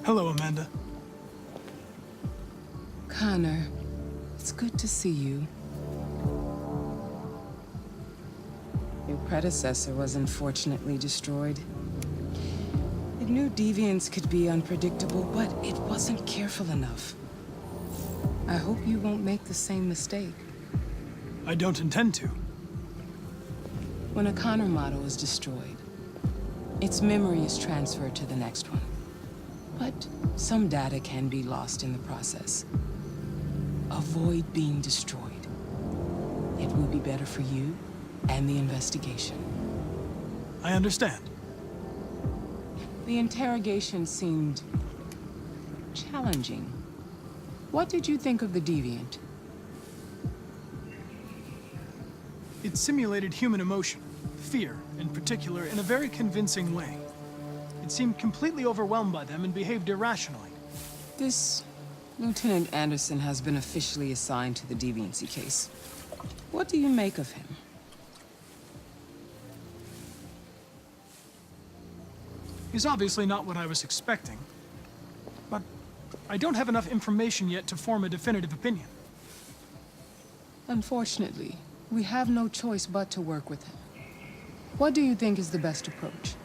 Hello, Amanda. Connor, it's good to see you. Your predecessor was unfortunately destroyed. It knew deviants could be unpredictable, but it wasn't careful enough. I hope you won't make the same mistake. I don't intend to. When a Connor model is destroyed, its memory is transferred to the next one. But some data can be lost in the process. Avoid being destroyed. It will be better for you and the investigation. I understand. The interrogation seemed challenging. What did you think of the Deviant? It simulated human emotion, fear in particular, in a very convincing way. It seemed completely overwhelmed by them and behaved irrationally. This Lieutenant Anderson has been officially assigned to the Deviancy case. What do you make of him? He's obviously not what I was expecting, but I don't have enough information yet to form a definitive opinion. Unfortunately, we have no choice but to work with him. What do you think is the best approach?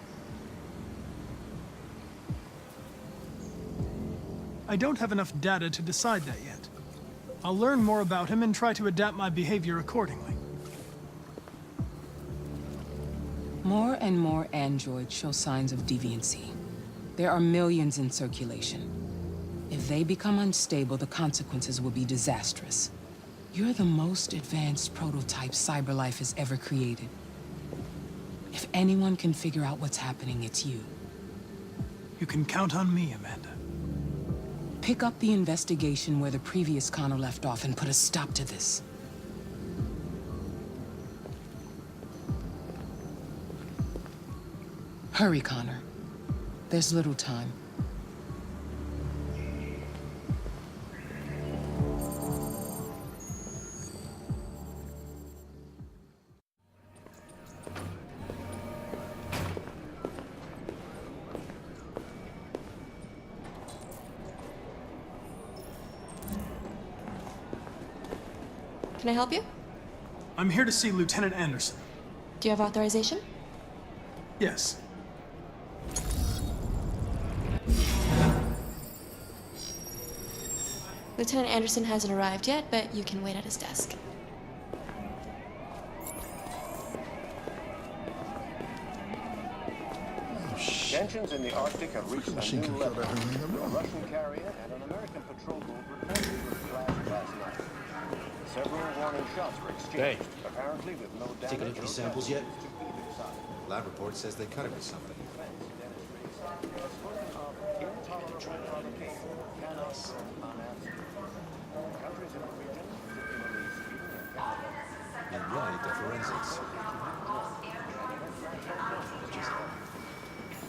I don't have enough data to decide that yet. I'll learn more about him and try to adapt my behavior accordingly. More and more androids show signs of deviancy. There are millions in circulation. If they become unstable, the consequences will be disastrous. You're the most advanced prototype CyberLife has ever created. If anyone can figure out what's happening, it's you. You can count on me, Amanda. Pick up the investigation where the previous Connor left off and put a stop to this. Hurry, Connor. There's little time. Can I help you? I'm here to see Lieutenant Anderson. Do you have authorization? Yes. Lieutenant Anderson hasn't arrived yet, but you can wait at his desk. Tensions in the Arctic have reached a new level. A Russian carrier and an American patrol boat reportedly crashed last night. Several warning shots were exchanged, apparently with no damage. Take a look at these samples yet? to either side. Lab report says they cut it with something. Intolerable provocation cannot go unanswered. Countries in the region, particularly Sweden and Canada, And right, the forensics.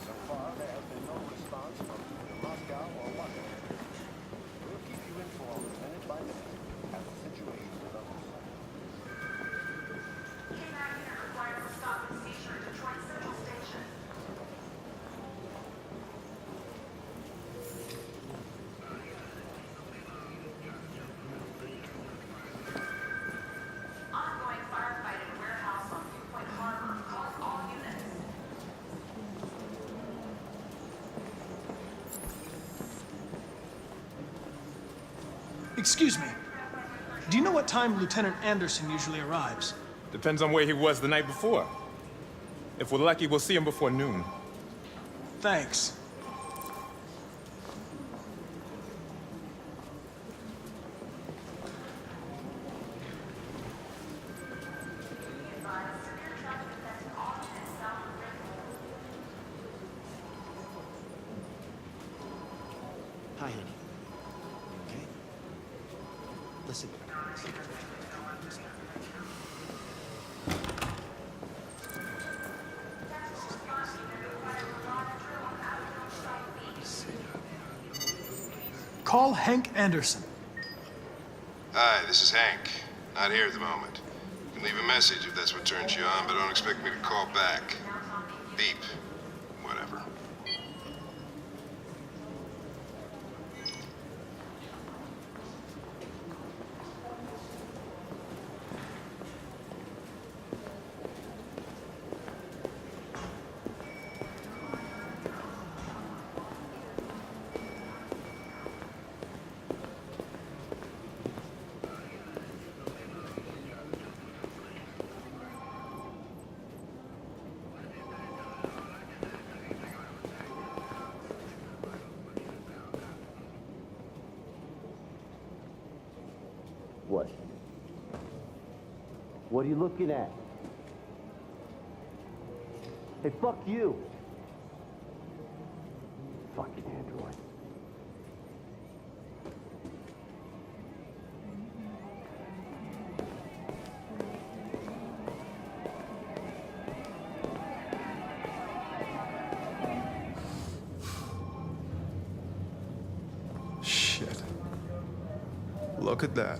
so far there has been no response from either Moscow or Washington. We'll keep you informed minute by minute as the situation develops. Excuse me. Do you know what time Lieutenant Anderson usually arrives? Depends on where he was the night before. If we're lucky, we'll see him before noon. Thanks. Hi, honey. You okay? Listen. Call Hank Anderson. Hi, this is Hank. Not here at the moment. You can leave a message if that's what turns you on, but don't expect me to call back. Beep. Whatever. What? What are you looking at? Hey, fuck you! Fucking android. Shit. Look at that.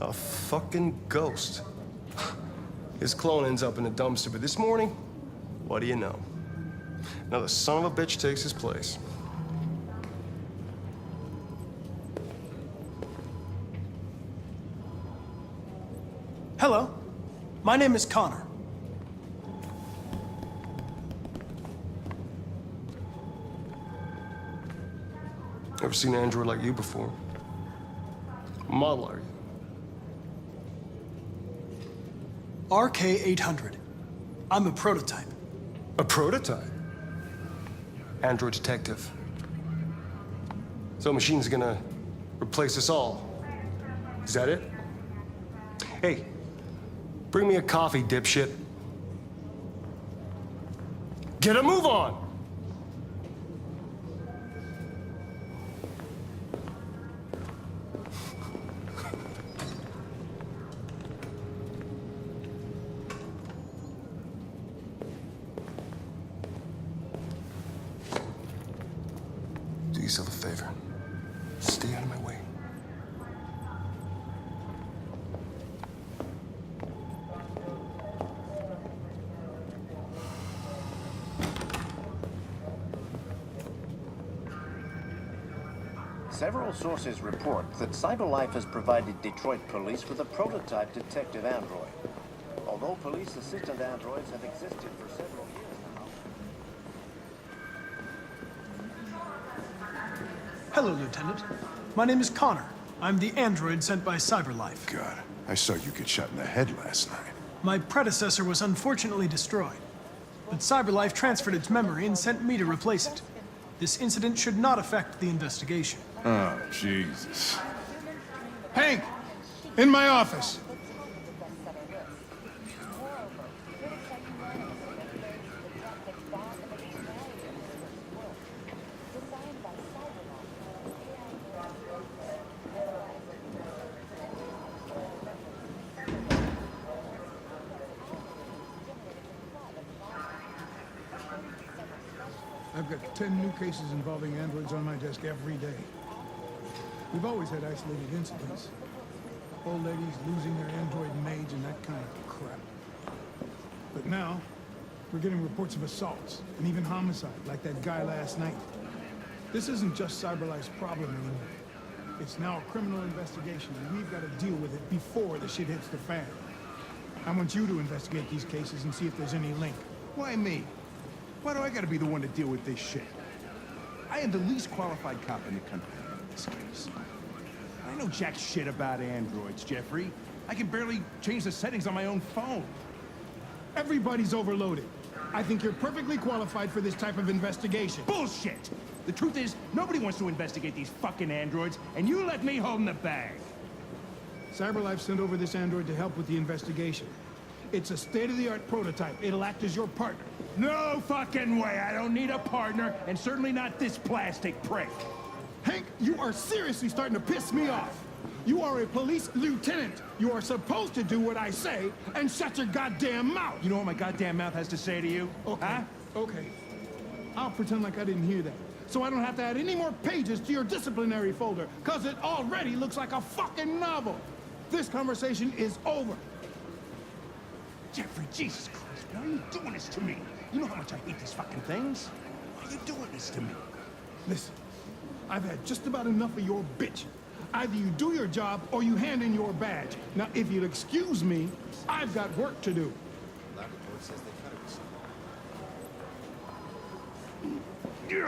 A fucking ghost. His clone ends up in a dumpster, but this morning, what do you know? Another son of a bitch takes his place. Hello. My name is Connor. Never seen an android like you before. Model are you? RK-800. I'm a prototype. A prototype? Android detective. So machine's gonna replace us all. Is that it? Hey, bring me a coffee, dipshit. Get a move on! Do yourself a favor. Stay out of my way. Several sources report that CyberLife has provided Detroit police with a prototype detective android. Although police assistant androids have existed for several years now. Hello, Lieutenant. My name is Connor. I'm the android sent by CyberLife. God, I saw you get shot in the head last night. My predecessor was unfortunately destroyed, but CyberLife transferred its memory and sent me to replace it. This incident should not affect the investigation. Oh, Jesus. Hank! In my office! I've got 10 new cases involving androids on my desk every day. We've always had isolated incidents. Old ladies losing their android maids and that kind of crap. But now, we're getting reports of assaults and even homicide, like that guy last night. This isn't just CyberLife's problem anymore. It's now a criminal investigation, and we've got to deal with it before the shit hits the fan. I want you to investigate these cases and see if there's any link. Why me? Why do I gotta be the one to deal with this shit? I am the least qualified cop in the country in this case. I know jack shit about androids, Jeffrey. I can barely change the settings on my own phone. Everybody's overloaded. I think you're perfectly qualified for this type of investigation. Bullshit! The truth is, nobody wants to investigate these fucking androids, and you let me hold the bag. CyberLife sent over this android to help with the investigation. It's a state-of-the-art prototype. It'll act as your partner. No fucking way! I don't need a partner, and certainly not this plastic prick. Hank, you are seriously starting to piss me off. You are a police lieutenant. You are supposed to do what I say and shut your goddamn mouth. You know what my goddamn mouth has to say to you? Okay, Huh? okay. I'll pretend like I didn't hear that. So I don't have to add any more pages to your disciplinary folder, because it already looks like a fucking novel. This conversation is over. Jeffrey, Jesus Christ, why are you doing this to me? You know how much I hate these fucking things. Why are you doing this to me? Listen, I've had just about enough of your bitch. Either you do your job or you hand in your badge. Now, if you'll excuse me, I've got work to do. Lab report says they cut it with something. You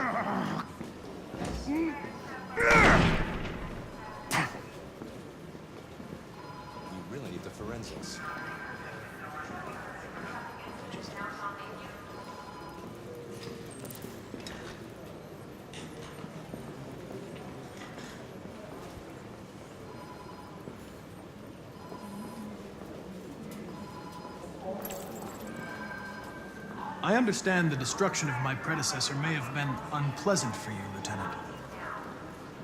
really need the forensics. I understand the destruction of my predecessor may have been unpleasant for you, Lieutenant.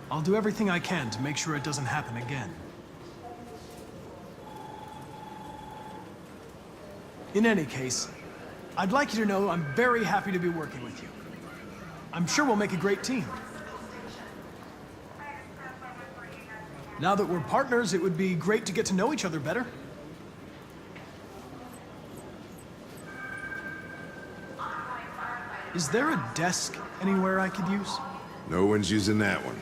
I'll do everything I can to make sure it doesn't happen again. In any case, I'd like you to know I'm very happy to be working with you. I'm sure we'll make a great team. Now that we're partners, it would be great to get to know each other better. Is there a desk anywhere I could use? No one's using that one.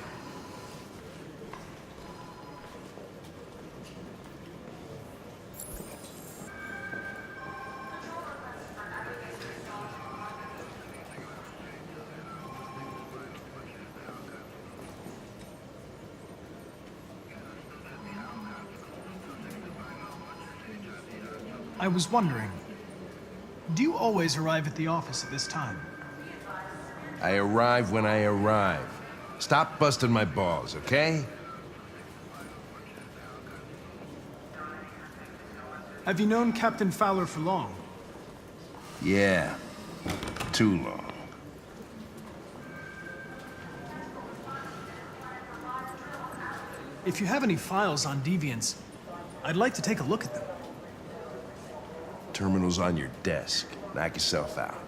I was wondering, do you always arrive at the office at this time? I arrive when I arrive. Stop busting my balls, okay? Have you known Captain Fowler for long? Yeah. Too long. If you have any files on Deviants, I'd like to take a look at them. Terminal's on your desk. Knock yourself out.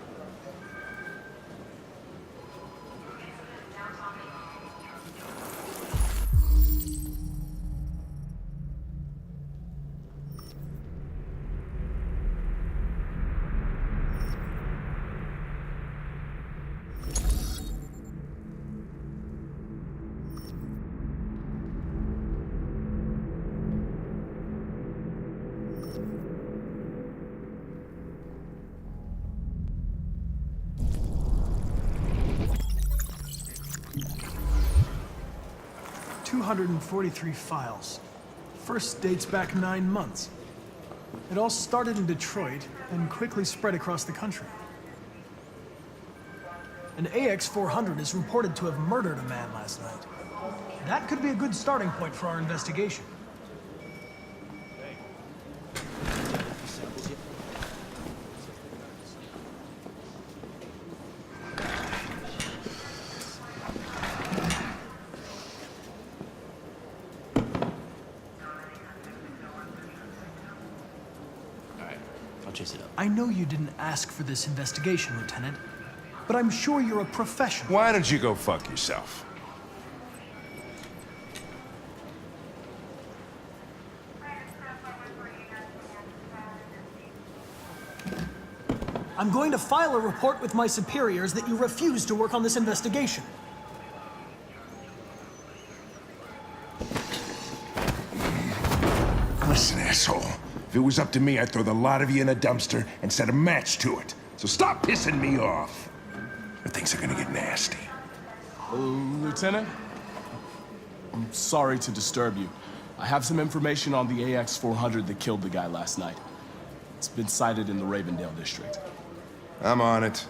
.243 files. First dates back 9 months. It all started in Detroit and quickly spread across the country. An AX-400 is reported to have murdered a man last night. That could be a good starting point for our investigation. I know you didn't ask for this investigation, Lieutenant, but I'm sure you're a professional. Why don't you go fuck yourself? I'm going to file a report with my superiors that you refuse to work on this investigation. Listen, asshole. If it was up to me, I'd throw the lot of you in a dumpster and set a match to it. So stop pissing me off. Or things are gonna get nasty. Lieutenant? I'm sorry to disturb you. I have some information on the AX-400 that killed the guy last night. It's been sighted in the Ravendale district. I'm on it.